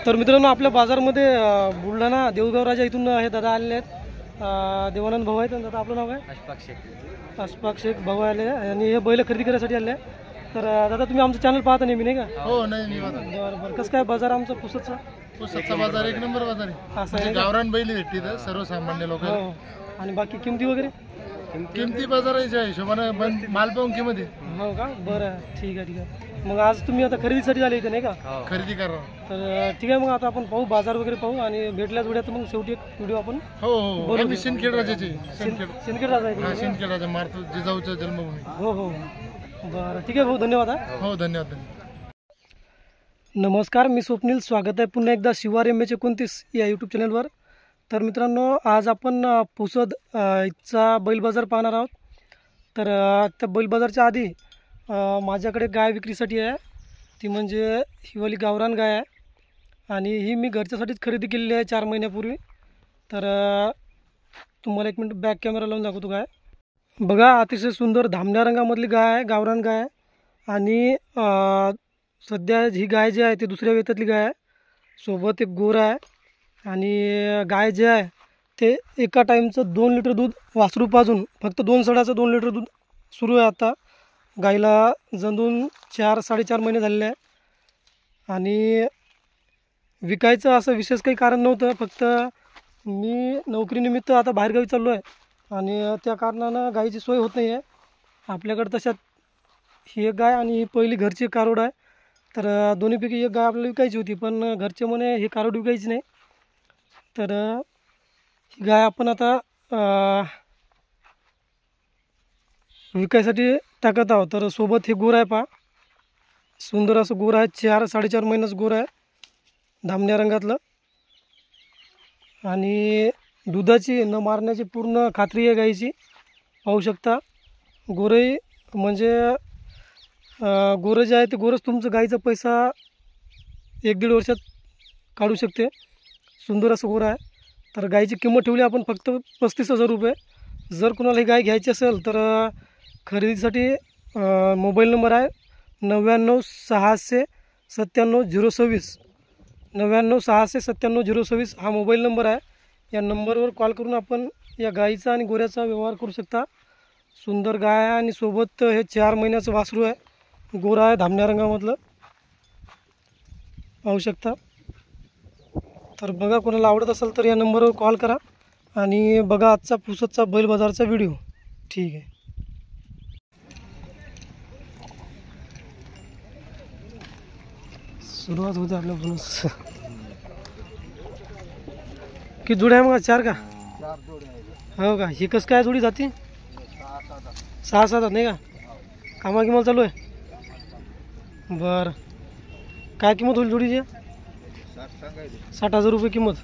तर मित्रांनो आपल्या बाजारमध्ये बुलढाणा देऊळगाव राजा इथून हे दादा आलेले आहेत, देवानंद भाऊ आहेत. दादा आपलं नाव काय? अशफाक शेख भाऊ आले आणि हे बैल खरेदी करण्यासाठी आले. तर दादा तुम्ही आमचं चॅनल पाहता नेहमी नाही का? हो नाही बरं बरं. कसं काय बाजार आमचा पुसतचा बाजार एक नंबर बाजार आहे. असं आहे गावरान बैल भेटते तर सर्वसामान्य लोक. हो. आणि बाकी किमती वगैरे किमती बाजाराच्या हिशोबाने माल पाहून किंमत आहे. हो का? बरं ठीक आहे ठीक आहे. मग आज तुम्ही आता खरेदीसाठी आले इथे नाही का? खरेदी करा. तर ठीक आहे मग आता आपण पाहू बाजार वगैरे पाहू आणि भेटल्या जोड्यात मग शेवटी एक व्हिडिओ आपण. हो हो आम्ही सिंदखेड राजाचे. सिंदखेड राजा आहे. सिंदखेड राजा मारतो जिजाऊचा जन्मभूमी. हो हो बरं ठीक आहे भाऊ धन्यवाद. हो धन्यवाद. नमस्कार मी स्वप्नील, स्वागत आहे पुन्हा एकदा शिवार MH29 या यूट्यूब चॅनलवर. तर मित्रांनो आज आपण पुसद चा बैल बाजार पाहणार आहोत. तर त्या बैल बाजारच्या आधी माझ्याकडे गाय विक्रीसाठी आहे. ती म्हणजे हिवाली गावरान गाय आहे आणि ही मी घरच्यासाठीच खरेदी केलेली आहे 4 महिन्यापूर्वी. तर तुम्हाला एक मिनिट बॅक कॅमेरा लावून दाखवतो. गाय बघा, अतिशय सुंदर धामण्या रंगामधली गाय आहे, गावरान गाय आहे. आणि सध्या ही गाय जी आहे ती दुसऱ्या वेतातली गाय आहे. सोबत एक गोरा आहे आणि गाय जे आहे ते एका टाईमचं 2 लिटर दूध वासरू पाजून फक्त 2 सडाचं 2 लिटर दूध सुरू आहे. आता गाईला जंदून 4-4.5 महिने झालेले आहे. आणि विकायचं असं विशेष काही कारण नव्हतं, फक्त मी नोकरीनिमित्त आता बाहेरगावी चाललो आहे आणि त्या कारणानं गाईची सोय होत नाही आहे आपल्याकडं. तशात ही एक गाय आणि ही पहिली घरची कारोड आहे. तर दोन्हीपैकी एक गाय आपल्याला विकायची होती, पण घरचे म्हणे ही कारोड विकायची नाही. तर ही गाय आपण आता विकायसाठी टाकत आहोत. तर सोबत हे गोर आहे, पहा सुंदर असं गोर आहे, 4-4.5 महिन्याचं गोर आहे, धामण्या रंगातलं. आणि दुधाची न मारण्याची पूर्ण खात्री आहे गाईची, पाहू शकता. गोरही म्हणजे गोरं जे आहे ते गोरच तुमचं गाईचा पैसा 1-1.5 वर्षात काढू शकते. सुंदर असं गोरं आहे. तर गाईची किंमत ठेवली आपण फक्त 35,000 रुपये. जर कोणाला ही गाय घ्यायची असेल तर खरेदीसाठी मोबाईल नंबर आहे 99-697-026 99-697-026 हा मोबाईल नंबर आहे. या नंबरवर कॉल करून आपण या गाईचा आणि गोऱ्याचा व्यवहार करू शकता. सुंदर गाय आहे आणि सोबत हे 4 महिन्याचं वासरू आहे, गोरा आहे, धामण्या रंगामधलं, पाहू शकता. तर बघा, कोणाला आवडत असेल तर या नंबरवर कॉल करा आणि बघा आजचा पुसदचा बैल बाजारचा व्हिडिओ. ठीक आहे. सुरुवात होते आपल्या बोनस. किती जोड्या आहे मग? 4 का? 4 जोड्या. हो का? ही कसं काय जोडी जाते? 6-7 नाही का? कामा किंमत चालू आहे. बरं, काय किंमत होईल जोडीची? 60,000 रुपये किंमत.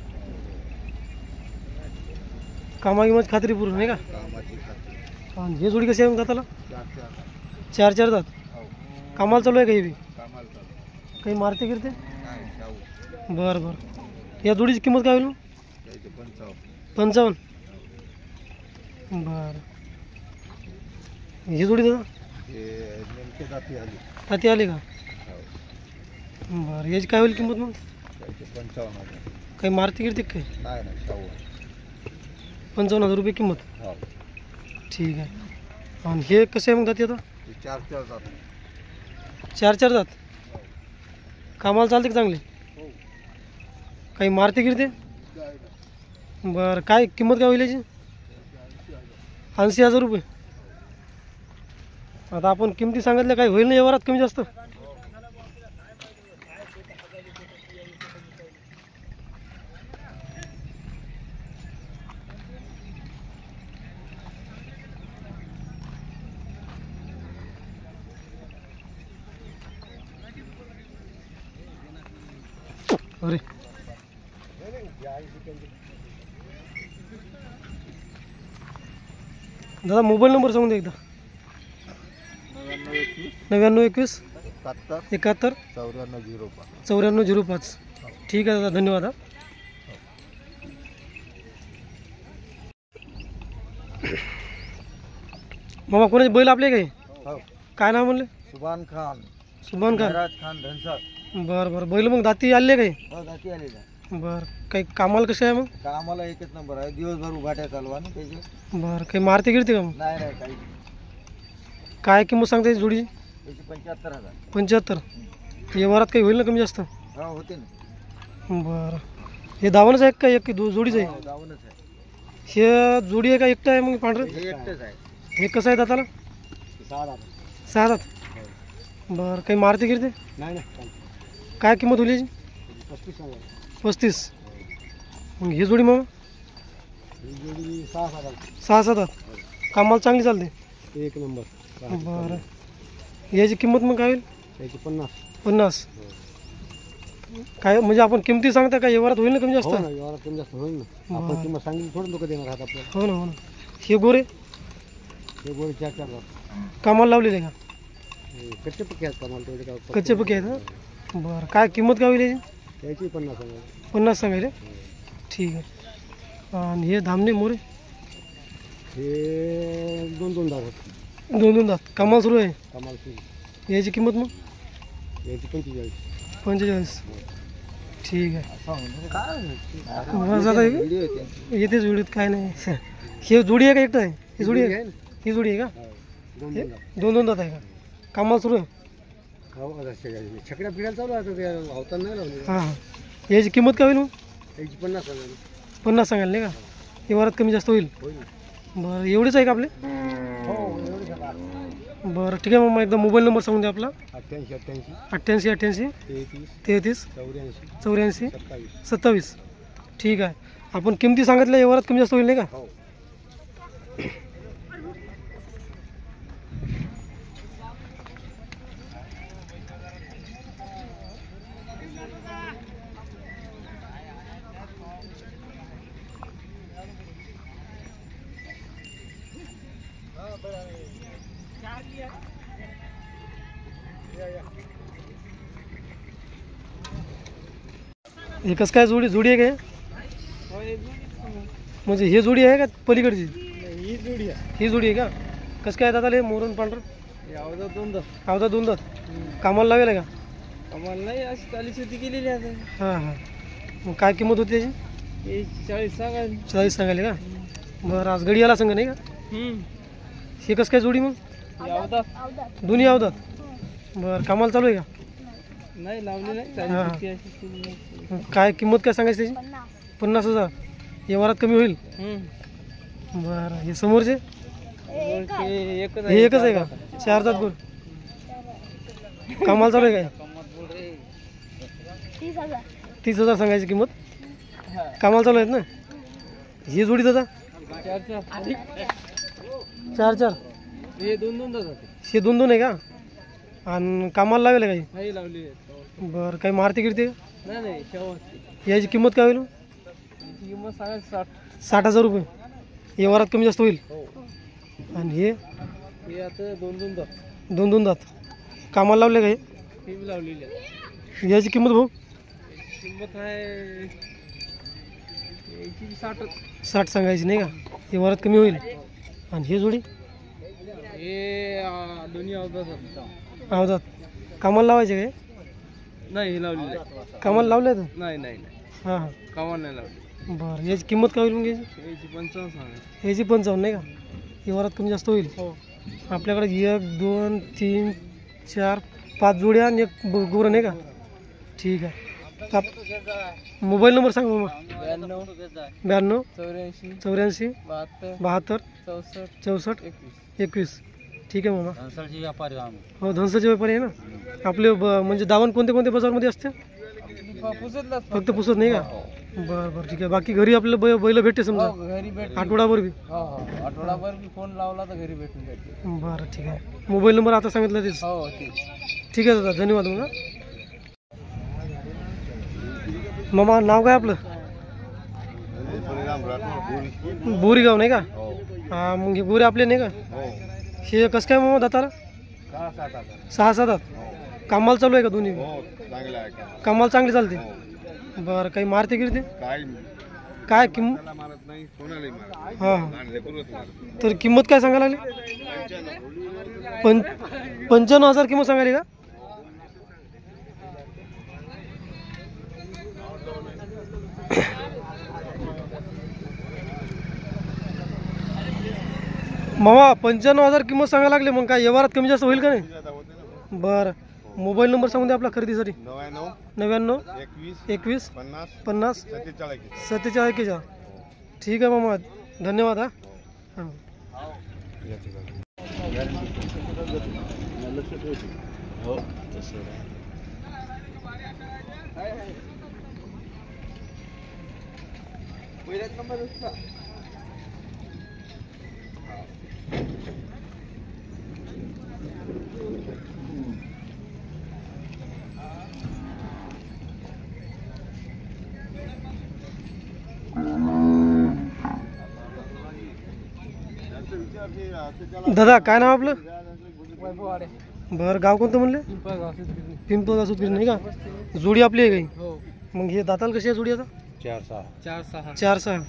कामा किंमत खात्री पूर्ण नाही का? आणि हे जोडी कशी आहे मग दाताला? 4 दात. कामाला चालू आहे का? हे बी काही मारते गिरते? बरं बरं. या जोडीची किंमत काय होईल? 55. बरं. ही जोडी दादा ताती आली का? बरं. याची काय होईल किंमत मग? 55,000. काही मारती गिरते काही? 55,000 रुपये किंमत. ठीक आहे. आणि हे कसे आहे मग जाते आता? 4 जात. कामाला चालते का चांगले? काही मारते गिरते? बरं. काय किंमत काय होईल याची? 80,000 रुपये. आता आपण किमती सांगितल्या, काही होईल ना व्यवहारात कमी जास्त? अरे दादा मोबाईल नंबर सांगून दे एकदा. 99-21 71 9405. ठीक आहे दादा, धन्यवाद. मामा कोणाचे बैल आपले काही? काय नाव म्हणले? सुभान खान, सुभान खान, राज खान धनसर. बरं बरं. बैल मग दाती आले काही? हो जाती आलेला. बरं. काही कामाला कसे आहे मग? कामाला एकच नंबर आहे. दिवसभर उभाट्या चालवा ना त्याचे. बरं. काही मारते गिरते का मग? नाही नाही काही. काय किंमत सांगता याची जोडीची? त्याची 75,000. 75. व्यवहारात काही होईल ना कमी जास्त? हो होते ना. बरं. हे दावणच आहे का एक जोडीच आहे? हो, गावूनच आहे. हे जोडी आहे का एकटं आहे मग पांढरं? हे एकटंच आहे. हे कसं आहे दाताला? 6,000. 6 दात. बरं. काही मारते गिरते? नाही नाही काय किंमत होईल याची? 35,000. 35. मग ही जोडी मग? ही जोडी 6,000. 6-7 दात. कामाला चांगली चालते? एक नंबर. बरं. याची किंमत मग काय होईल? त्याची 50. 50. काय म्हणजे आपण किमती सांगता का व्यवहारात होईल ना कमी जास्त? हो ना व्यवहारात कमी जास्त होईल ना. आपण किंमत सांगितली थोडं लोक देणार आहात आपल्याला. हो ना हो ना. हे गोरे हे गोळी 4,000. कामाला लावलेले का? कच्चे पक्के आहेत कामाला तेवढे काय. कच्चे पक्के आहेत ना? बरं. काय किंमत काय होईल याची? त्याची 50. 50 सांगायले. ठीक आहे. आणि हे धामणे मोरे? हे 2-2 दात. 2-2 दात. कामाला सुरू आहे? कामाला याची किंमत मग? याची 45. 45. ठीक आहे. काय बस आता येतेच व्हिडिओत काय नाही. हे जोडी आहे का एकटं आहे? ही जोडी आहे? ही जोडी आहे का? 2-2 दात आहे का? कामाला सुरू आहे? छकड्या फिरायला चालू आहे ते अवतार नाही लावले. हां हां. याची किंमत काय होईल मग? त्याची 50 झाली. 50 सांगायला नाही का? व्यवहारात कमी जास्त होईल? बरं. एवढीच आहे का आपले? हो एवढे झाला. बरं ठीक आहे. मग एकदा मोबाईल नंबर सांगून द्या आपला. 88 88 88 33 33 84 84 27. 27. ठीक आहे. आपण किमती सांगितल्या व्यवहारात कमी जास्त होईल नाही का? हो. हे कसं काय जोडी आहे का? म्हणजे हे जोडी आहे का पलीकडची? ही जोडी आहे. ही जोडी आहे का? कसं काय दादा? मोरून पांढरं? अवधा 2 दात. अवधा 2 दात. कामाला लावेल आहे का? आम्हाला नाही अशी चालीस होती केलेली आहे. हां हां. मग काय किंमत होती त्याची? हे 40 सांगाल. 40 सांगायले का? बरं. आज गडी आला संग नाही का? हे कसं काय जोडी मग? अवधा दोन्ही अवधात. बरं. कामाला चालू आहे का? नाही लावली हां. नाही. काय किंमत काय सांगायची त्याची? 50,000. व्यवहारात कमी होईल? बरं. हे समोरचे? हे एकच आहे का? 4 दात गोर. कामाला चालू आहे काय? 30,000 सांगायची किंमत. कामाला चालू आहेत ना? ही जोडी दादा? 4-4. हे 2-2 दात. हे 2-2 आहे का? आणि कामाला लावेल काही? नाही लावली. बरं. काही मारते गिरते? नाही शेवटची. याची किंमत काय होईल? किंमत सांगाल 60. 60,000 रुपये. व्यवहारात कमी जास्त होईल? हो. आणि हे हे आता 2-2 दात. 2-2 दात. कामाला लावले काही? हे बी लावलेली आहे. याची किंमत भाऊ? किंमत आहे याची 60. 60 सांगायची नाही का? व्यवहारात कमी होईल. आणि हे जोडी? हे दोन्ही अवधात. अवधात. कामाला लावायचे काय? नाही हे लावलेली आहे. कामाला लावले तर? नाही नाही नाही हां हां. कामाला नाही लावली. बरं. याची किंमत काय होईल मग याची? याची 55 सांगा. याची 55 नाही का? व्यवहारात कमी जास्त होईल? हो. आपल्याकडे 1 2 3 4 5 जोड्या आणि एक गोरं नाही का? ठीक आहे. मोबाईल नंबर सांग मग. 92 84 72 64 21. ठीक आहे मामा. धनसरची व्यापारी हो धनसरचे व्यापारी आहे ना आपले. म्हणजे दावण कोणते कोणते बाजारमध्ये असते? फक्त पुसत नाही का? बरं बरं ठीक आहे. बाकी घरी आपल्याला बैल भेटते समजा? घरी भेट. आठवडाभर बी? आठवडाभर बी फोन लावला तर घरी भेटून जाते. बरं ठीक आहे. मोबाईल नंबर आता सांगितलं तेच? हो ठीक आहे दादा. धन्यवाद. मग मामा नाव काय आपलं? बोरीगाव नाही का? हां. मग हे गोरे आपले नाही का? हे कसं काय मामा दाताला? 6-7 दात. कामाला चालू आहे का दोन्ही? कामाला चांगली चालते. बरं. काही मारते गिरते? काय किंमत? हां हां. तर किंमत काय सांगायला लागली? 95,000 किंमत सांगायली का? मामा 95,000 किंमत सांगायला लागले, मग काय व्यवहारात कमी जास्त होईल का नाही? बरं, मोबाईल नंबर सांगून द्या आपला खरेदीसाठी. 99 21 50 47. ठीक आहे मामा, धन्यवाद. हां दादा, काय नाव आपलं? बरं, गाव कोणतं म्हणले? पिंपळगाव सुतगिरी नाही का? जोडी आपली आहे काही? मग हे दाताल कशी आहे जोडी आता? 4-6.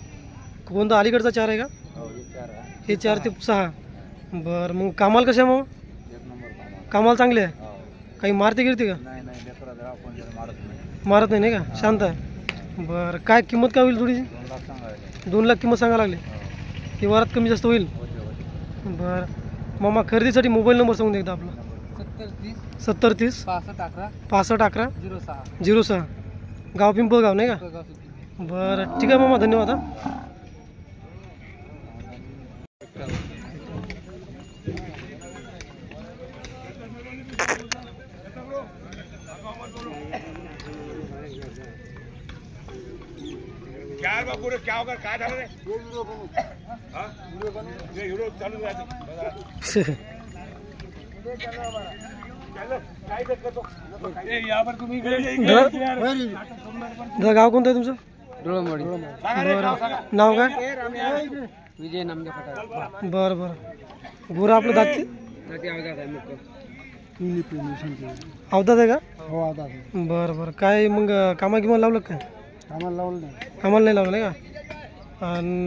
कोणता अलीकडचा 4 आहे का? हे 4 ते 6. बरं, मग कामाला कशा मग? कामाला चांगले आहे? काही मारते गिरते का? मारत नाही का? शांत आहे. बरं, काय किंमत काय होईल जोडीची? 2 लाख किंमत सांगा लागले. हे वरात कमी जास्त होईल? बरं मामा, खरेदीसाठी मोबाईल नंबर सांगून एकदा आपला. 70 30 65 11 06. गाव पिंपळगाव नाही का? बरं, ठीक आहे मामा, धन्यवाद. दादा, गाव कोणतं आहे तुमचं? नाव काय? विजय नामदेव फटाक. बरं बरं. गोरा आपलं दात अवधात आहे का? हो आता बरं बरं. काय मग कामा किंवा लावलं काय? आम्हाला लावलं नाही. आम्हाला नाही लावलं नाही का? आणि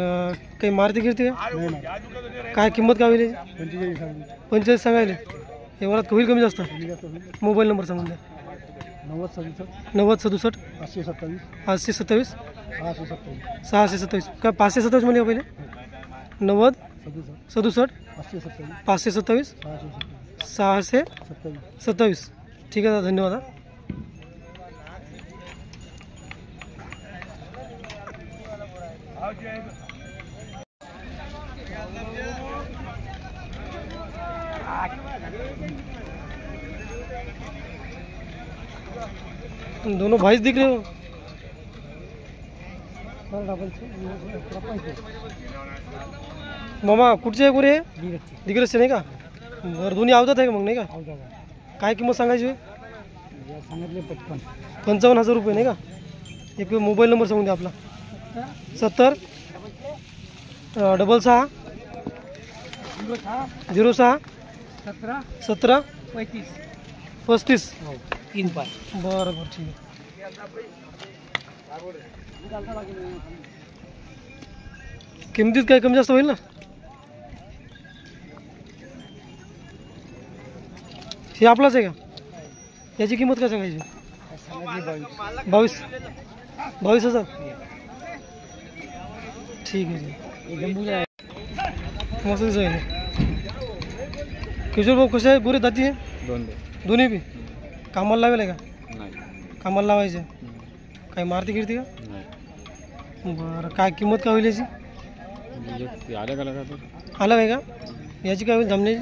काही मारती गिरती का? काय किंमत काय होईल? 45 सांगायले. हे वरात होईल कमी जास्त? मोबाईल नंबर सांगून द्या. 90 67 827 627. काय 527 म्हणजे पहिले? 90 67 527 627. ठीक आहे दादा, धन्यवाद. दोनों भाई दिख रहे हो. मामा कुठचे आहे गोरे? दिग्रसचे नाही का? बरं, दोन्ही आवतात आहे का मग नाही का? काय किंमत सांगायची? 55,000 रुपये नाही का? एक मोबाईल नंबर सांगून द्या आपला. 70 66 06 17 35. बरं बरं, ठीक आहे. किमतीत काय कमी जास्त होईल ना? हे आपलाच आहे का? याची किंमत काय सांगायची? 22,000. ठीक आहे. मस्त दिसायला. किशोर भाऊ कसे आहे? गोरे दाती आहे? दोन्ही बी. कामाला लावेल आहे का? कामाला लावायचं. काही मारती गिरती का? बरं, काय किंमत काय होईल याची? आलं आहे का? याची काय होईल धामण्याची?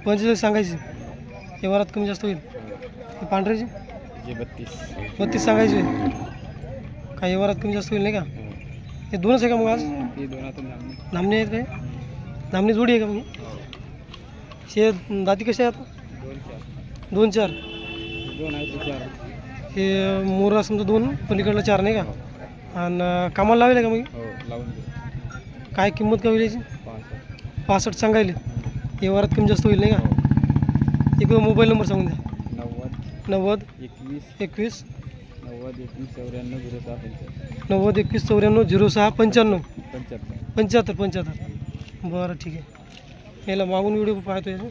45 सांगायची. व्यवहारात कमी जास्त होईल? पांढऱ्याची 32 सांगायची. काही व्यवहारात कमी जास्त होईल नाही का? हे दोनच आहे का मग आज? धामणे आहेत काय? धामणी जोडी आहे का मग? हे दाती कसे आहेत? 2-4. हे मोरा समजा 2, पलीकडला 4 नाही का? आणि कामाला लावेल आहे का मग? काय किंमत काय होईल याची? 65 सांगायले. व्यवहारात कमी जास्त होईल नाही का? एक मोबाईल नंबर सांगून द्या. 90 21 90 21 94 06 95 75. बरं, ठीक आहे. याला मागून व्हिडिओ पाहतो याचा.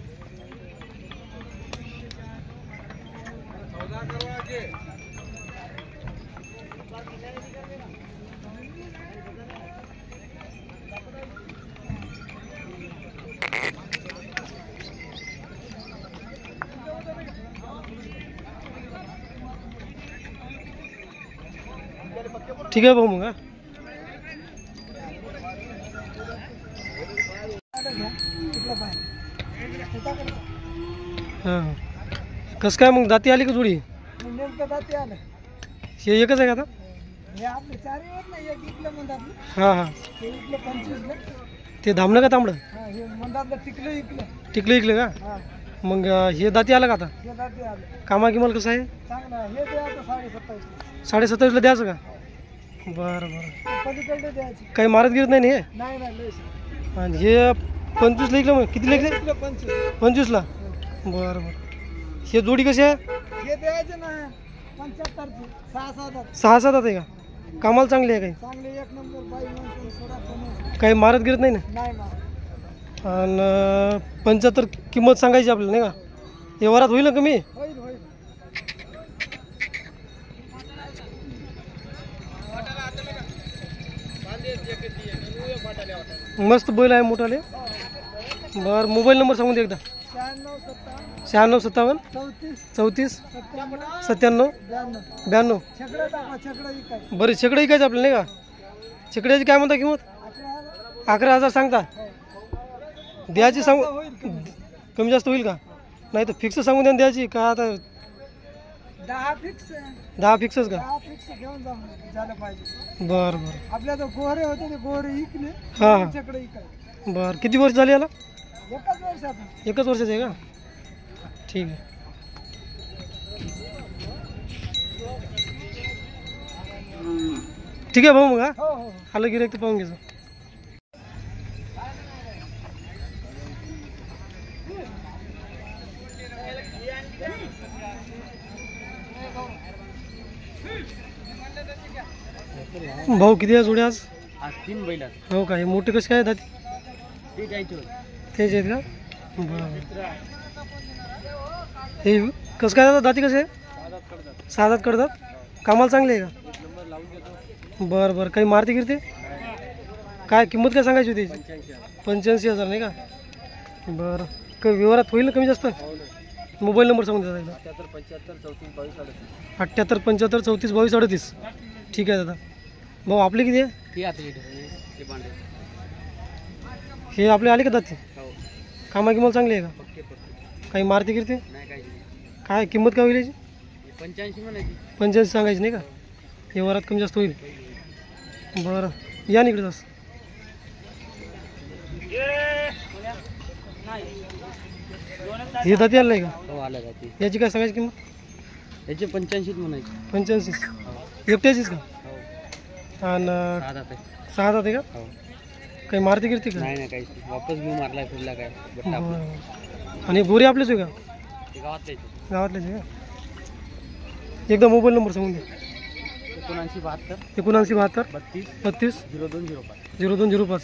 ठीक आहे भाऊ मग हां कसं काय मग दाती आली का जोडी हे एकच आहे का आता हां हां ते धामणं का तांबडं टिकलं इकलं का मग हे दाती आलं का आता कामा किमाल कसं आहे 27.5ला द्यायचं का बरं काही मारत गिरत नाही ना हे आणि हे 25ला इकलं मग किती इकले 25ला बरं हे जोडी कशी आहे 6-7 आहे का कामाला चांगली आहे काही मारत गिरत नाही ना आणि 75 किंमत सांगायची आपल्याला नाही का व्यवहारात होईल ना कमी मस्त बैल आहे मोठाले बरं मोबाईल नंबर सांगून दे एकदा 9657 34 97 92 बरं शेकडं इकायचं आपल्याला नाही का शेकड्याची काय म्हणता किंमत 11,000 सांगता द्यायची सांगू कमी जास्त होईल का नाही तर फिक्स सांगून द्या द्यायची का आता 10 फिक्सच का बरं आपल्या तर गोरे होते ते गोरे इकले हां छकडे इकाय बरं किती वर्ष झाली याला एकच वर्षाचा एकच वर्षाचं आहे का ठीक आहे ठीक आहे भाऊ मग हा आलं गिऱ्हाईक तर पाहून घ्यायचं भाऊ किती आहे जोडी आज 3 बैल हो का हे मोठे कसे काय दाती ते जायचे तेच आहेत का बरं हे कसं काय दादा दाती कसे आहे 6 करतात कामाला चांगले आहे का बरं बरं काही मारती गिरते काय किंमत काय सांगायची होती 85,000 नाही का बरं काही व्यवहारात होईल ना कमी जास्त मोबाईल नंबर सांगून द्या एकदा 78 75 34 22 38 ठीक आहे दादा भाऊ आपले किती आहे हे आपले आले का दाती कामा किंमत चांगली आहे का काही मारती गिरते काय किंमत काय होईल याची 85 सांगायची नाही का व्यवहारात कमी जास्त होईल बरं या निकडे जास्त हे दाती आलं आहे का याची काय सांगायची किंमत याचे 85 म्हणायचे 85 एकट्याचीच का आणि 6 दात आहे का काही मारती गिरती का नाही काही वापस घेऊन मारला फिरला काय आणि गोरे आपलेच आहे का गावातले गावातलेच आहे का एकदा मोबाईल नंबर सांगून द्या 79 32 0205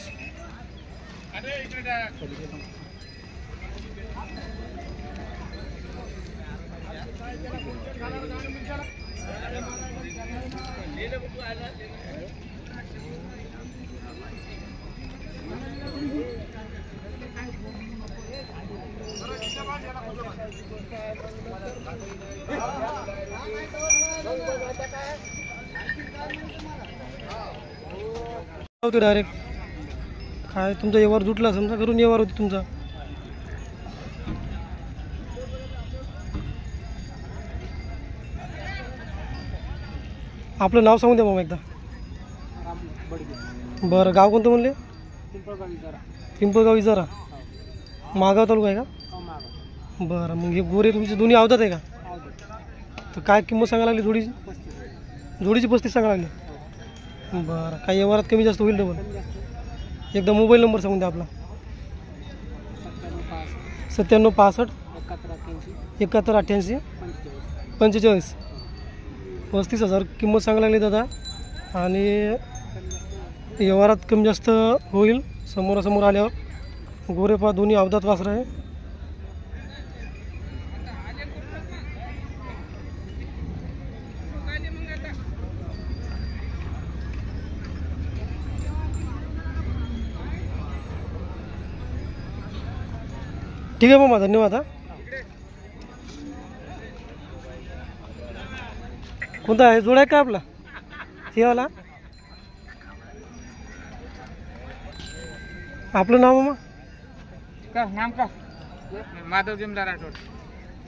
होते डायरेक्ट काय तुमचा व्यवहार जुटला समजा घरून व्यवहार होते तुमचा आपलं नाव सांगून द्या मग एकदा बरं गाव कोणतं म्हणले पिंपळगाव इजारा मागाव तालुका आहे का बरं मग हे गोरे तुमचे दोन्ही आवतात आहे का तर काय किंमत सांगायला लागली जोडीची 35 सांगायला लागली बरं काही व्यवहारात कमी जास्त होईल डबल एकदा मोबाईल नंबर सांगून द्या आपला 97 65 71 88 45 35,000 किंमत सांगायला लागली दादा आणि व्यवहारात कमी जास्त होईल समोरासमोर आल्यावर गोरे पा दोन्ही अवधात वासर आहे ठीक आहे मामा धन्यवाद हा कोणता आहे जोडा आहे का आपला हे आला आपलं नाव मग का नाम का माधव जिमला राठोड.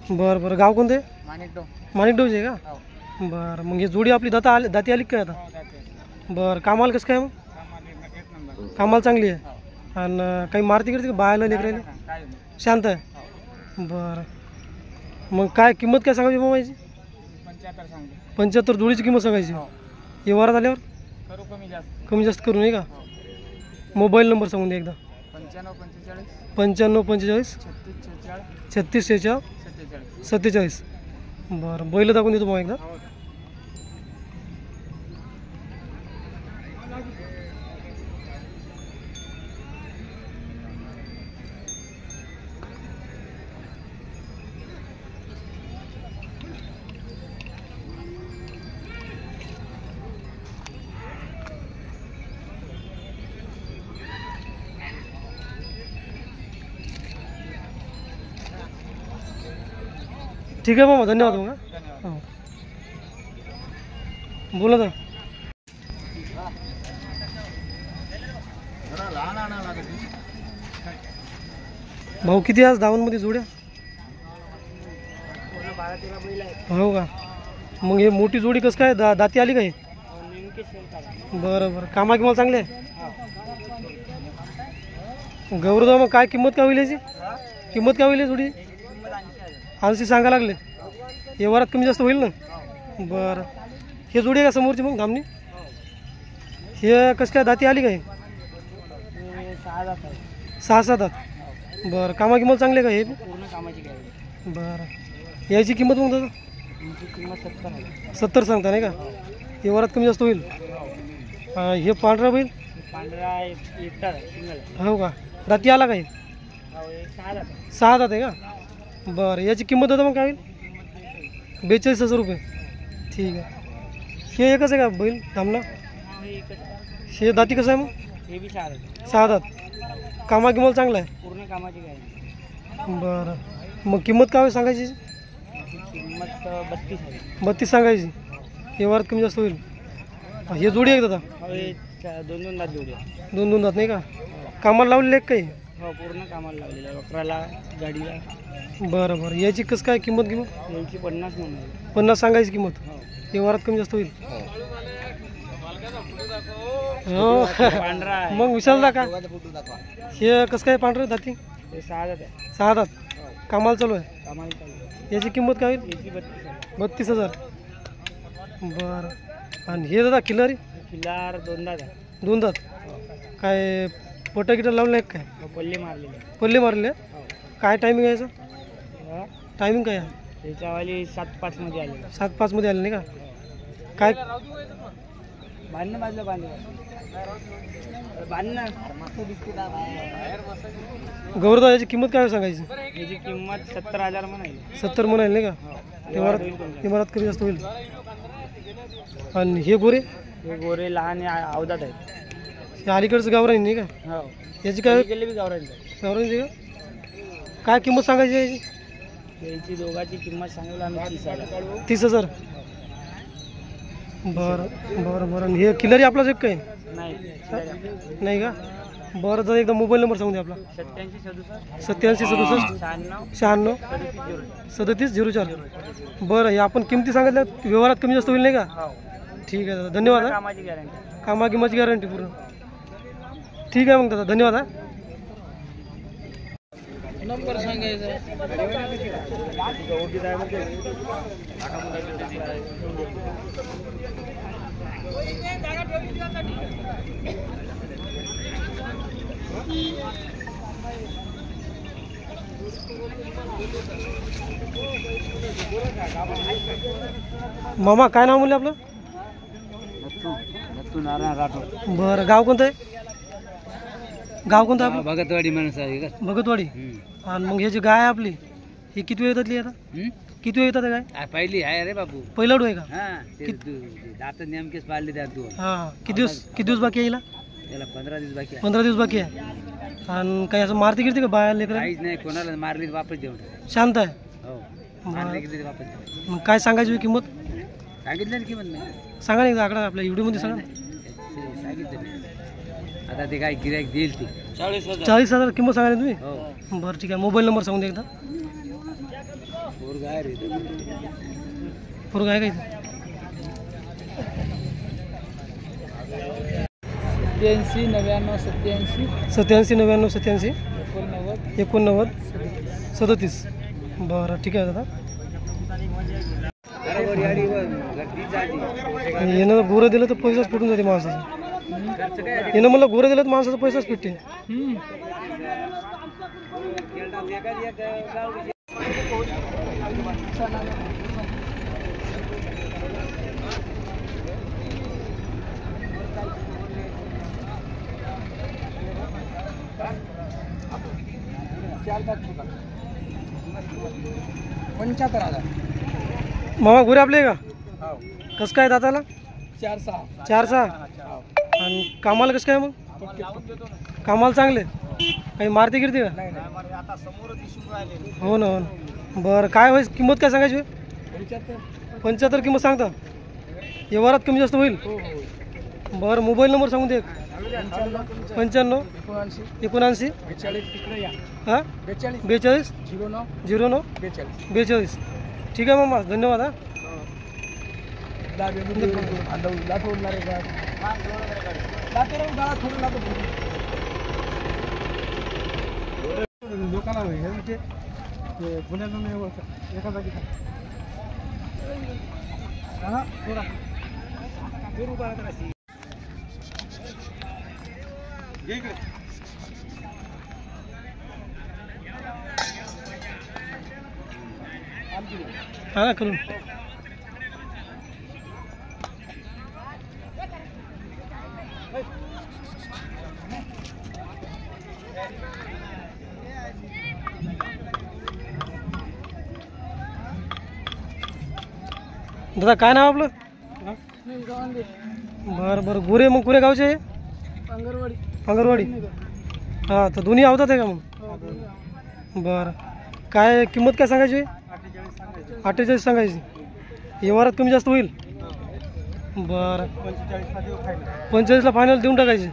बरं बरं गाव कोणते माणिकडो. माणिकडोचे का हो बरं मग हे जोडी आपली दाती आली काय आता बरं कामाला कसं काय मग कामाला चांगली आहे आणि काही मारती करते का बायाला लेकरायला शांत आहे बरं मग काय किंमत काय सांगायची मग माझी 75 सांगतो. 75 जोडीची किंमत सांगायची व्यवहारात आल्यावर करू कमी जास्त करू नाही का मोबाईल नंबर सांगून द्या एकदा 95 45 95 45 36 46 36 46 47. 47 बरं बैल दाखवून देतो मग एकदा ठीक आहे मामा धन्यवाद मग हो बोला तर भाऊ किती आज धावांमध्ये जोड्या हो का मग हे मोठी जोडी कसं काय दाती आली का हे बरं बरं कामा किंमत चांगले आहे गौरव मग काय किंमत काय होईल याची किंमत काय होईल जोडी 80 सांगा लागले व्यवहारात कमी जास्त होईल ना बरं हे जोडी आहे का समोरची मग धामणी हे कसं काय दाती आली काय 6-7 दात बरं कामा किंमत चांगली आहे का हे पूर्ण कामाची गॅरंटी. बरं याची किंमत मग दादा तुमची किंमत 70 आहे. 70 सांगता नाही का व्यवहारात कमी जास्त होईल हे पांढरा बैल पांढरा एकटा सिंगल. हो का दाती आला काय हो एक 6 दात. 6 दात आहे का बरं याची किंमत दादा मग काय होईल 42,000 रुपये ठीक आहे हे एकच आहे का बैल थांबला हे दाती कसं आहे मग हे बी 6 दात. 6 दात कामा किंमत चांगला आहे पूर्ण कामाची गॅरंटी. बरं मग किंमत काय सांगायची किंमत 32 आहे. 32 सांगायची व्यवहारात कमी जास्त होईल हे जोडी आहे का दादा हो हे 2 दात जोडी आहे. 2 दात नाही का कामाला लावलेले एक काही हो पूर्ण कामाला लावलेलं आहे. वक्राला गाडीला. बरं बरं याची कसं काय किंमत यांची 50 म्हणून आहे. 50 सांगायची किंमत हो. व्यवहारात कमी जास्त होईल हो पांढरा आहे. मग विशाल दा का हे कसं काय पांढरं दाती हे 6 दात आहे. 6 दात कामाला चालू आहे कामाला चालू आहे. याची किंमत काय होईल याची 32 आहे. 32,000 बरं आणि हे दादा किल्लारी किल्लार 2 दात आहे. 2 दात काय पोटा गिटा लावलं आहे काय हो, पल्ली मारलेली आहे. पल्ले मारले हो. काय टायमिंग आहे याचं हा. टायमिंग काय आहे त्याच्यावाली 7-5 मध्ये आलेली. 7-5 मध्ये आले नाही का काय बांधणं बाजलं बांधलं बांधणं. गौरव याची किंमत काय सांगायची याची किंमत 70,000 म्हणाली. 70 म्हणाले नाही का व्यवहारात कमी जास्त होईल आणि हे गोरे हे गोरे लहान अवधात आहेत. हे अलीकडचं गावरान नाही का हो याची काय गेले बी गावरांचे. गावरानची का काय किंमत सांगायची याची याची दोघांची किंमत सांगितलं आम्ही 30,000. 30,000 बरं बरं बरं आणि हे किल्लारी आपलाच एक काय नाही नाही का बरं जर एकदा मोबाईल नंबर सांगू दे आपला 87 67 87 67 96 96 37 04. 37 बरं हे आपण किमती सांगितल्या व्यवहारात कमी जास्त होईल नाही का हो ठीक आहे दादा धन्यवाद हा. कामाची गॅरंटी. कामा किंमतची गॅरंटी पूर्ण ठीक आहे मग दादा धन्यवाद हा नंबर सांगायचा. मामा काय नाव म्हणले आपलं नत्तू नारायण राठोड. बरं गाव कोणतं आहे गाव कोणतं आहे आपलं भगतवाडी माणूस आहे का. भगतवाडी आणि मग हे जी गाय आहे आपली ही किती वेळ येतात आता किती वेळ येतात गाय पहिली आहे रे बापू. पहिला डो आहे का दात नेमकेच पाळले त्या तू. हां किती दिवस बाकी आहे हिला त्याला 15 दिवस बाकी आहे. 15 दिवस बाकी आहे आणि काही असं मारती गिरती का बाया लेकर काहीच नाही. कोणाला मारली वापस देऊन. शांत आहे हो बरं. मारली की वापस देऊन. मग काय सांगायची किंमत सांगितलं की म्हणून नाही सांगा ना एकदा आकडा आपल्या व्हिडिओमध्ये सांगा ना. सांगितलं नाही. आता ते काय गिऱ्हाईक देईल ते 40,000 किंमत सांगा ना तुम्ही. हो बरं ठीक आहे, मोबाईल नंबर सांगून द्या एकदा. पोरगा आहे रे तो. पोरगा आहे का इथे? 87 99 87 87 99 87 89 89 37. बरं ठीक आहे दादा. येणं गोरं दिलं तर पैसाच फिटून जाते माणसाचा. येणं मला गोरं दिलं तर माणसाचा पैसाच फिटते. मामा गोरे आपले का कसं काय दाताला? 4-6. आणि कामाला कसं काय मग? कामाला चांगले काही मारते गिरते का? हो ना. बरं काय होईल किंमत काय सांगायची? 75 किंमत सांगता. व्यवहारात कमी जास्त होईल? बरं मोबाईल नंबर सांगून दे. 95 79 हां 42 09 42. ठीक आहे मामा, धन्यवाद. हा हा ना करून. दादा काय नाव आपलं? बरं बरं. गोरे मग कुण्या गावचे? अंगरवाडी. हां तर दोन्ही आवतात आहे का मग? बरं काय किंमत काय सांगायची? 48 सांगायची. व्यवहारात कमी जास्त होईल? बरं 45ला फायनल देऊन टाकायची.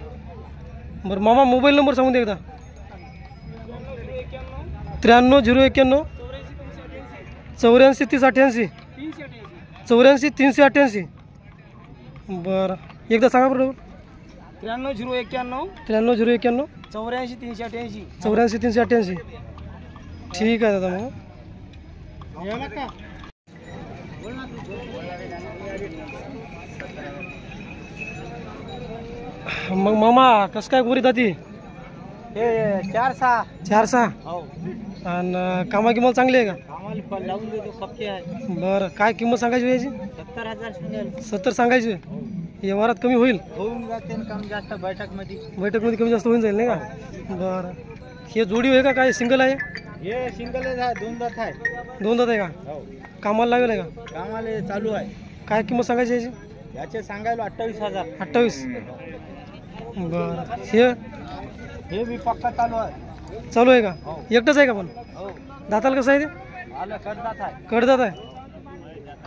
बरं मामा मोबाईल नंबर सांगून दे एकदा. 93 091 84 30 88 84 388. बरं एकदा सांगा बरोबर. 93 091 93 091 84 388 84 388. ठीक आहे दादा. मग मामा कसं काय गोरी दाती? 4-6. हो आणि कामा किंमत चांगली आहे का? आम्हाला लावून देतो पक्के आहे. बरं काय किंमत सांगायची याची? 70,000 सांगेल. 70 सांगायची. व्यवहारात कमी होईल? होऊन जाते कमी जास्त बैठकमध्ये कमी जास्त होऊन जाईल नाही का? बरं हे जोडी आहे का काय सिंगल आहे? हे सिंगल आहे, 2 दात आहे. 2 दात आहे का? हो कामाला लागेल आहे का? कामाला चालू आहे. काय किंमत सांगायची याची? याचे सांगायला 28,000. 28. बरं हे हे बी पक्का चालू आहे. चालू आहे का? एकटंच आहे का पण? हो दाताला कसं आहे ते? आलं कडदात आहे. कडदात आहे.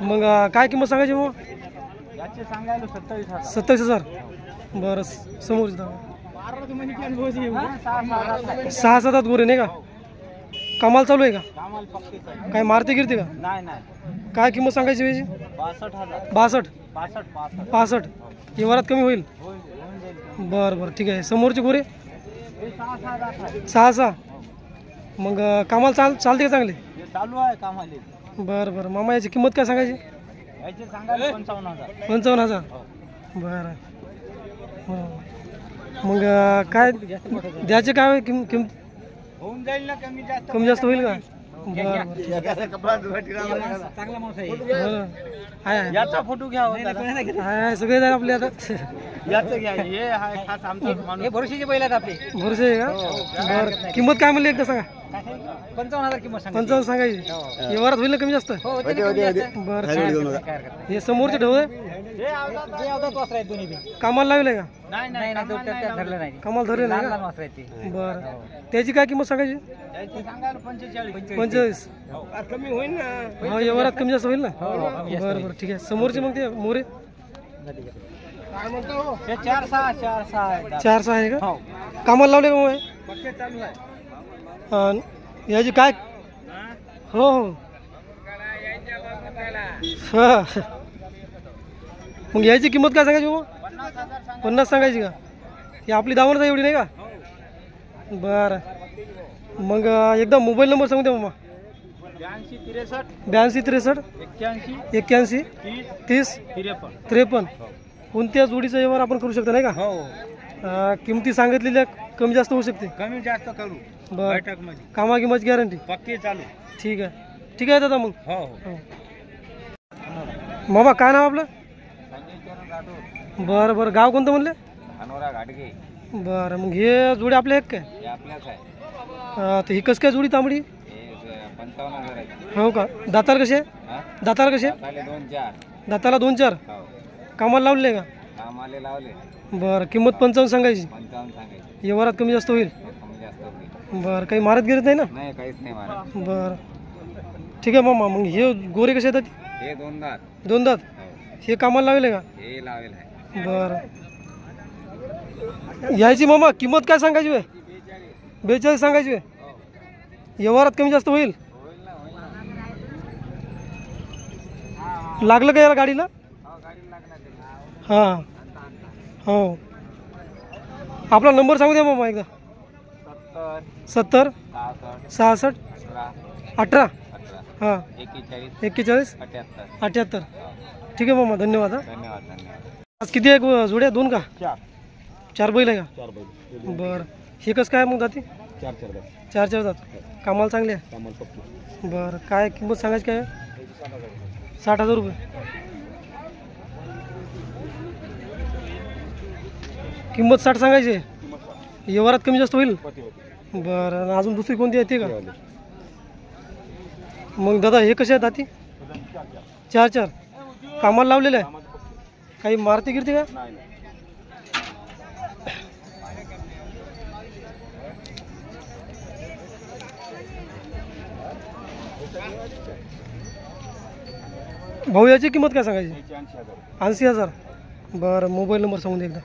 मग काय किंमत सांगायची मग? याचे सांगायला 27,000. 27,000. बरं समोर 6-7 गोरे नाही का? कामाला चालू आहे का? कामाला पक्के आहे. काय मारते गिरते का? नाही काय किंमत सांगायची याची? 62,000. 62. 65 65. व्यवहारात कमी होईल? होऊन जाईल. बरं बरं ठीक आहे. समोरचे गोरे हे 6,000 दात आहे. 6-6. मग कामाला चालते का चांगले? हे चालू आहे कामाला. बरं बरं मामा याची किंमत काय सांगायची? याचे सांगायला 55,000. 55,000. बरं मग काय द्यायचे काय किंमत? होऊन जाईल ना कमी जास्त होईल का? बरं चांगला माणूस आहे. बरं आहे याचा फोटो घ्या. आहे सगळे जण आपले आता याचं घ्या हे खास आमचं माणूस हे भरोशीचे बैल आहेत आपले भरोसे आहे का बरं किंमत काय म्हणली एकदा सांगा 55,000 किंमत सांगा 55 सांगायची व्यवहारात होईल ना कमी जास्त हो बरं हे समोरचे ढवळे कामाला लावले का नाही नाही धरलं नाही कामाला धरले नाही का वासर आहेत ते बरं त्याची काय किंमत सांगायची सांगायला 45 45 कमी होईल ना हा व्यवहारात कमी जास्त होईल ना बरं बरं ठीक आहे समोरचे मग ते मोरे काय म्हणतो हे 4-6 4-6 आहे का कामाला लावले का मग हे? पक्के चालू आहे अन् याची काय हो हो हा. मग याची किंमत काय सांगायची मग 50 सांगायची का ही आपली दावणच आहे एवढी नाही का बरं मग एकदा मोबाईल नंबर सांगू द्या मग 82 63 81 30 53 कोणत्या जोडीचा व्यवहार आपण करू शकतो नाही का हो किमती सांगितलेल्या कमी जास्त होऊ शकते कमी जास्त करू बरं बैठक मध्ये कामाची गॅरंटी पक्के चालू ठीक आहे दादा मग हो मामा काय नाव आपलं बरं बरं गाव कोणतं म्हणले अनोरा घाटगे बरं मग हे जोडी आपल्या आहेत काय हे आपल्याच आहे तर ही कसं काय जोडी तांबडी हे 55,000 आहे हो का दाताला कसे दाताला कसे चाले 2-4 दाताला 2-4 हो कामाला लावले का कामाले लावले बरं किंमत 55 सांगायची 55 सांगायचे व्यवहारात कमी जास्त होईल कमी जास्त होईल बरं काही मारत गिरत नाही ना नाही काहीच नाही मारा बरं ठीक आहे मामा मग हे गोरे कसे येतात हे 2 दात 2 दात हो हे कामाला लावले का हे लावेल आहे बरं यायची मामा किंमत काय सांगायची वे 42 सांगायची वे व्यवहारात कमी जास्त होईल लागलं का याला गाडीला हां हो आपला नंबर सांगू द्या मामा एकदा 70 66 18 हां 41 78 ठीक आहे मामा धन्यवाद हा आज किती आहे जोड्या 2 का 4 बैल आहे का बरं हे कसं काय मग जाती 4 जात कामाला चांगले आहे बरं काय किंमत सांगायची काय 60,000 रुपये किंमत 60 सांगायची व्यवहारात कमी जास्त होईल बरं अजून दुसरी कोणती आहे ते का मग दादा हे कसे आहेत दाती 4 कामाला लावलेलं आहे काही मारती गिरती का भाऊ याची किंमत काय सांगायची 80,000 बरं मोबाईल नंबर सांगून दे एकदा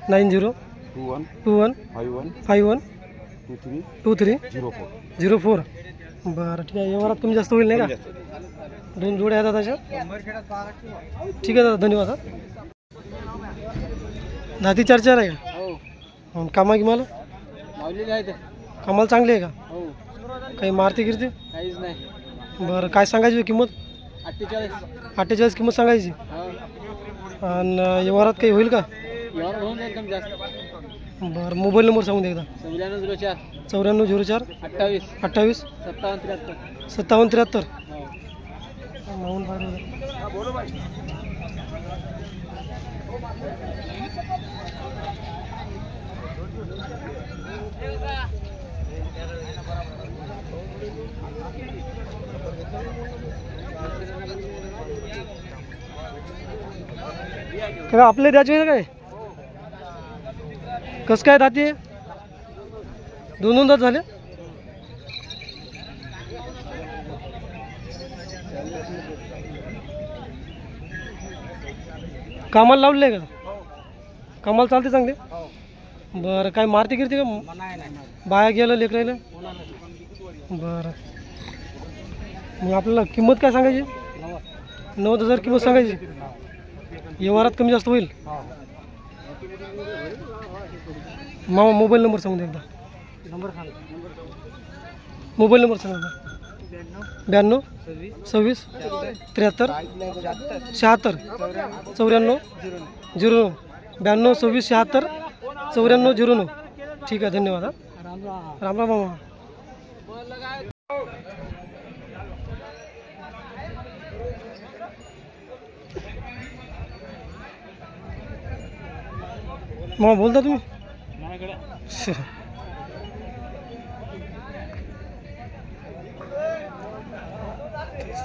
90 21 51 23 04 बरं ठीक आहे व्यवहारात कमी जास्त होईल नाही का 2 जोड्या आहेत त्याच्या ठीक आहे दादा धन्यवाद हा दाती 4 आहे का कामा गिमाला कामाला चांगली आहे का काही मारती गिरते काहीच नाही बरं काय सांगायची किंमत 48 किंमत सांगायची आणि व्यवहारात काही होईल का होऊन जाईल कमी जास्त बरं मोबाईल नंबर सांगून दे एकदा 9404 94 28 28 57 57 का आपले द्यायचे काय कसं काय दाती 2 दात झाले कामाला लावले का कामाला चालते चांगले बरं काय मारते गिरते का बाया गेलं लेकरायला बरं मग आपल्याला किंमत काय सांगायची 90,000 किंमत सांगायची व्यवहारात कमी जास्त होईल मामा मोबाईल नंबर सांगू दे एकदा मोबाईल नंबर सांगा 92 26 73 76 94 09 92 26 76 94 09 ठीक आहे धन्यवाद हा राम राम मामा मग बोलता तुम्ही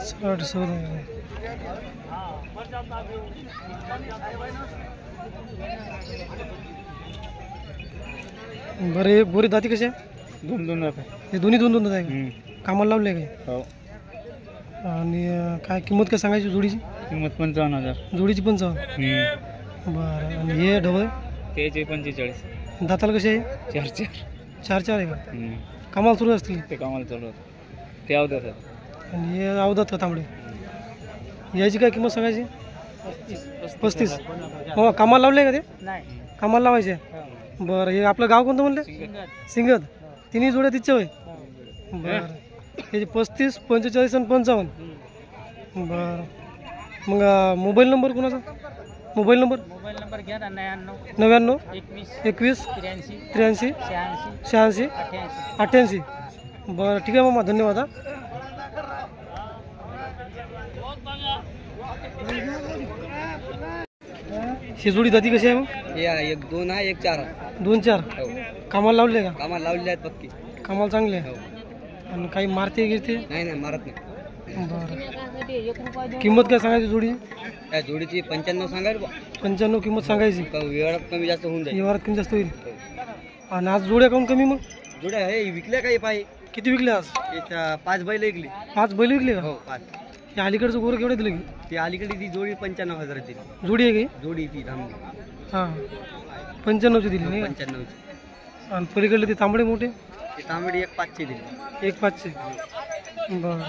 साठ सौ बरं हे बोरी दाती कशी आहे? 2-2 रुपये. हे दोन्ही दोन दोन दात आहे का? कामाला लावले काय? हो. आणि काय किंमत काय सांगायची जोडीची? किंमत 55,000. जोडीची 55. बरं. आणि हे ढवळ त्याचे 45. दाताला कसे आहे? 4-4. 4-4 आहे का? कामाला सुरू असतील. ते कामाला चालू होतं ते अवधात. आणि हे अवधात तांबडे याची काय किंमत सांगायची? 35. हो कामाला लावले का ते? नाही. कामाला लावायचे. बरं. हे आपलं गाव कोणतं म्हणले? सिंगद. तिन्ही जोड्या तिच्या होय. बरं. हे 35, 45 आणि 55. बरं. मग मोबाईल नंबर कोणाचा? मोबाईल नंबर मोबाईल नंबर घ्या ना 99 21 21 83 83 86 86 88. 88. बरं ठीक आहे मामा, धन्यवाद. हा ही जोडी दाती कशी आहे मग? एक 2 आहे, एक 4 आहे. 2-4. कामाला लावले का? कामाला लावलेले आहेत पक्की. कामाला चांगले आहे. आणि काही मारते गिरते? नाही मारत नाही. बरं. किंमत काय सांगायची जोडी? या जोडीची 95 सांगायला 95 किंमत सांगायची. वेळात कमी जास्त होऊन जाईल. व्यवहारात कमी जास्त होईल. आणि आज जोड्या काऊन कमी मग? जोड्या हे विकल्या काही पाहिजे. किती विकले आज? 5 बैल विकली. 5 बैल विकले का? हो 5. हे अलीकडचं गोरं केवढं दिलं की? ती अलीकडे ती जोडी 95,000 दिली. जोडी आहे की? जोडी ती थांबली हां 95ची दिली नाही का? 95ची. आणि पलीकडले ते तांबडे मोठे? ती तांबडी 1,500 दिली. 1,500. बरं.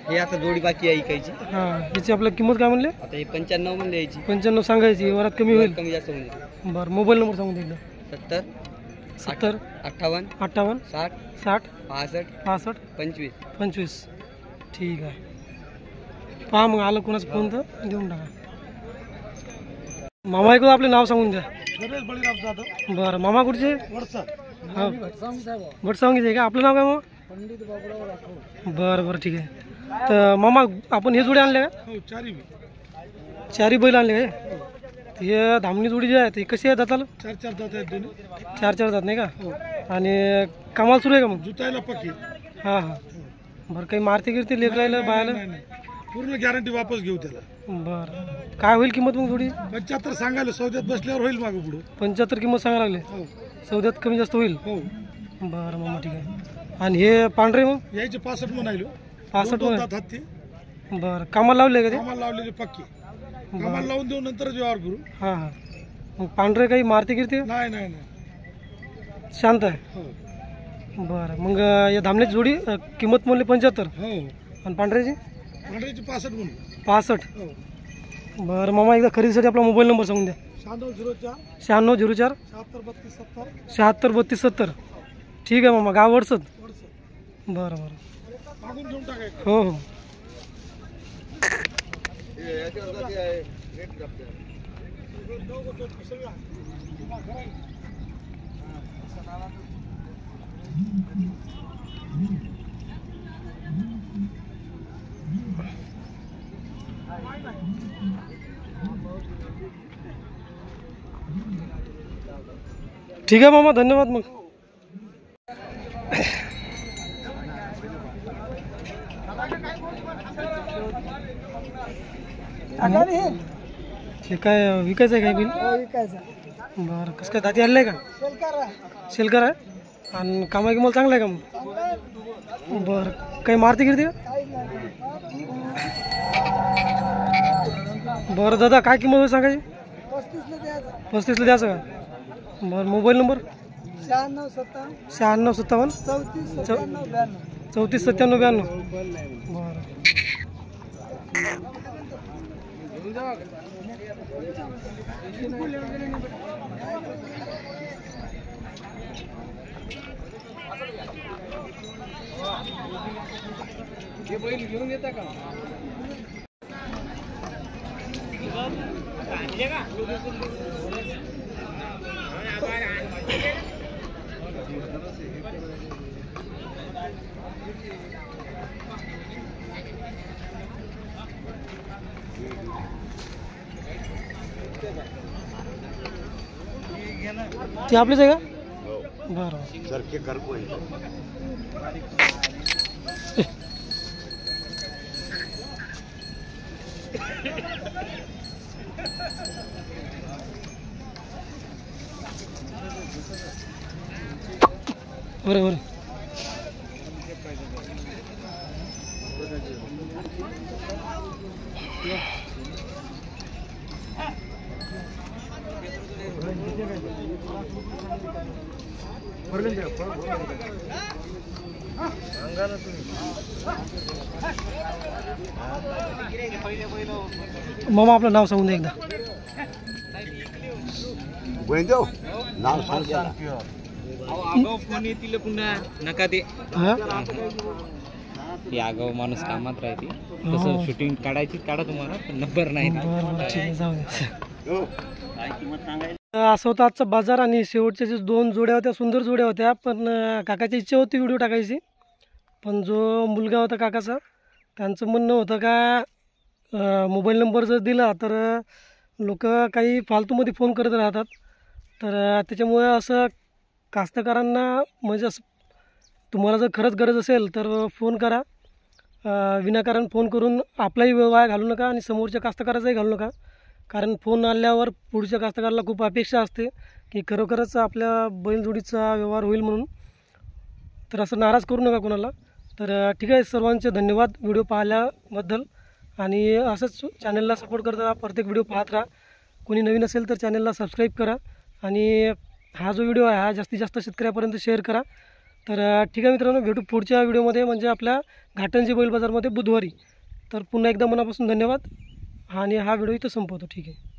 हे आता जोडी बाकी आहे इकायची. हां याची आपल्याला किंमत काय म्हणले? आता हे 95 मध्ये यायची. 95 सांगायची. व्यवहारात कमी होईल. कमी जास्त होऊन जाईल. बरं. मोबाईल नंबर सांगून द्या. 70 70 58 58 60 60 65 65 25. 25. ठीक आहे. पहा मग आलं कोणाचं फोन तर देऊन टाका. मामा ऐकू आपले नाव सांगून द्या. गणेश बळीराम जाधव बरं. मामा कुठचे? वडसा. हो भटसावंगीचे आहे का? आपलं नाव काय मामा? पंडित बाबूराव राठोड. बरं बरं ठीक आहे. तर मामा आपण हे जोडे आणले का? हो चारी चारी बैल आणले काय? हे धामणी जोडी जी आहे ती कशी आहे दाताला? 4 दात आहेत दोन्ही. 4 जात नाही का? आणि कामाला सुरू आहे का मग? जुतायला पक्की. हां हां. बरं. काही मारते गिरते लेकरायला बायला? नाही. पूर्ण गॅरंटी वापस घेऊ त्याला. बरं. काय होईल किंमत मग जोडी? 75 सांगायला सौद्यात बसल्यावर होईल मागं पुढं. 75 किंमत सांगायला लागले. हो सौद्यात कमी जास्त होईल. हो. बरं मामा ठीक आहे. आणि हे पांढरे मग? यायचे 65 म्हणायलो. 65 दोन दात आहेत ते. बरं. कामाला लावले का ते? कामाला लावलेले पक्की. कामाला लावून देऊ नंतरच व्यवहार करू. हां हां. मग पांढरे काही मारते गिरते? नाही. शांत आहे. हो बरं. मग या धामण्याची जोडी किंमत म्हणली 75. हो. आणि पांढऱ्याची? पांढऱ्याची 65 म्हणून. 65. हो. बरं मामा एकदा खरेदीसाठी आपला मोबाईल नंबर सांगून द्या. 9604 9604 76 32 70. 76 32 70. ठीक आहे मामा. गाव वडसत. वडसं. बरं बरं. मागून घेऊन टाकायचं. हो हो. ठीक आहे मामा, धन्यवाद. मग हे काय विकायचं आहे काय बिल? बरं. कसं काय दाती आणलं आहे का? शेलकर आहे. आणि कामा किंमत चांगलं आहे का मग? बरं. काही मारती गिरते का? बरं दादा काय किंमत होईल सांगायची? 35ला द्यायचं का? बरं. Mobile number? 96 57 34 97 92. बरं. घेऊन येता का? ते आपलेच आहे का? बरं बरं. मामा आपलं नाव सांगून द्या एकदा. नाव सांग फोन येतील पुन्हा नका ते हा? आगाव माणूस कामात राहते तसं शूटिंग काढायची काढा तुम्हाला पण नंबर नाही बरं ठीक आहे, जाऊ दे. असं होतं आजचा बाजार. आणि शेवटच्या जे 2 जोड्या होत्या, सुंदर जोड्या होत्या, पण काकाची इच्छा होती व्हिडिओ टाकायची. पण जो मुलगा होता काकाचा, त्यांचं म्हणणं होतं का मोबाईल नंबर जर दिला तर लोक काही फालतूमध्ये फोन करत राहतात. तर त्याच्यामुळे असं कास्तकारांना म्हणजे असं तुम्हाला जर खरंच गरज असेल तर फोन करा. विनाकारण फोन करून आपलाही वेळ वाया घालू नका आणि समोरच्या कास्तकाराचाही घालू नका. कारण फोन आल्यावर पुढच्या कास्तकाराला खूप अपेक्षा असते की खरोखरच आपल्या बैलजोडीचा व्यवहार होईल म्हणून. तर असं नाराज करू नका कोणाला. तर ठीक आहे, सर्वांचे धन्यवाद व्हिडिओ पाहिल्याबद्दल. आणि असंच चॅनलला सपोर्ट करता प्रत्येक व्हिडिओ पाहत राहा. कोणी नवीन असेल तर चॅनलला सबस्क्राईब करा. आणि हा जो व्हिडिओ आहे हा जास्तीत जास्त शेतकऱ्यापर्यंत शेअर करा. तर ठीक आहे मित्रांनो, भेटू पुढच्या व्हिडिओमध्ये, म्हणजे आपल्या घाटंजी बैल बाजारमध्ये बुधवारी. तर पुन्हा एकदा मनापासून धन्यवाद. आणि हा व्हिडिओ इथं संपवतो. ठीक आहे.